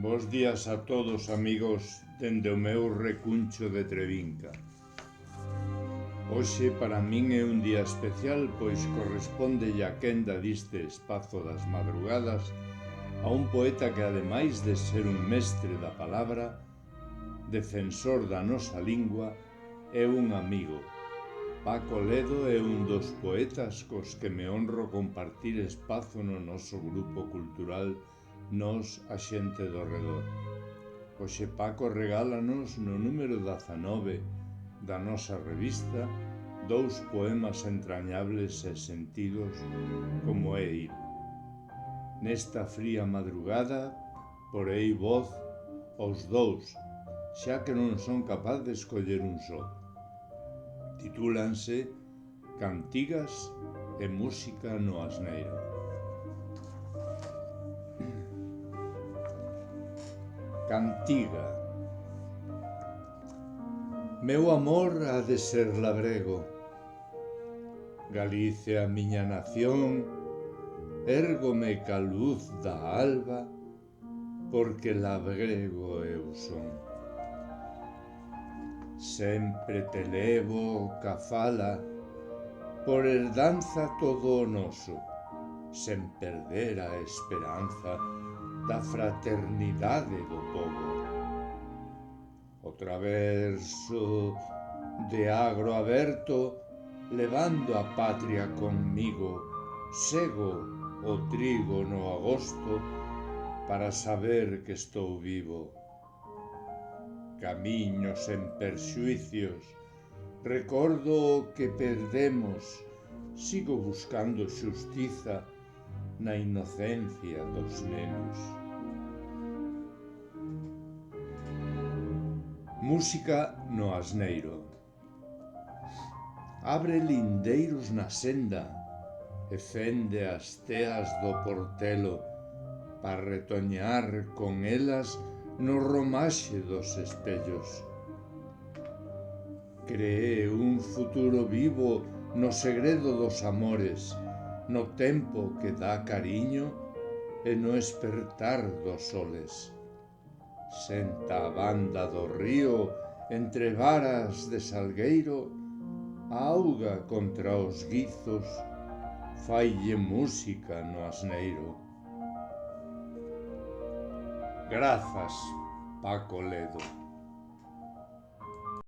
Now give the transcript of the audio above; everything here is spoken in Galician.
Bos días a todos, amigos, dende o meu recuncho de Trevinca. Hoxe para min é un día especial, pois corresponde a quenda diste espazo das madrugadas a un poeta que, ademais de ser un mestre da palabra, defensor da nosa lingua, é un amigo. Paco Ledo é un dos poetas cos que me honro compartir espazo no noso grupo cultural Nós, a xente do redor. Hoxe Paco regálanos no número 19 da nosa revista dous poemas entrañables e sentidos como é ir. Nesta fría madrugada porei voz aos dous, xa que non son capaz de escoller un só. Titúlanse Cantigas e música no asneiro. Cantiga. Meu amor ha de ser labrego. Galicia, miña nación, érgome ca luz da alba, porque labrego eu son. Sempre te levo ca fala, por herdanza todo o noso, sen perder a esperanza da fraternidade do pobo. O traverso de agro aberto, levando a patria conmigo, sego o trigo no agosto para saber que estou vivo. Camiño sen perxuicios, recordo o que perdemos, sigo buscando xustiza na inocencia dos nenos. Música no asneiro. Abre lindeiros na senda e fende as teas do portelo para retoñar con elas no romaxe dos espellos. Cree un futuro vivo no segredo dos amores, no tempo que dá cariño e no espertar dos soles. Senta a banda do río entre varas de salgueiro, a auga contra os guizos, faille música no asneiro. Grazas, Paco Ledo.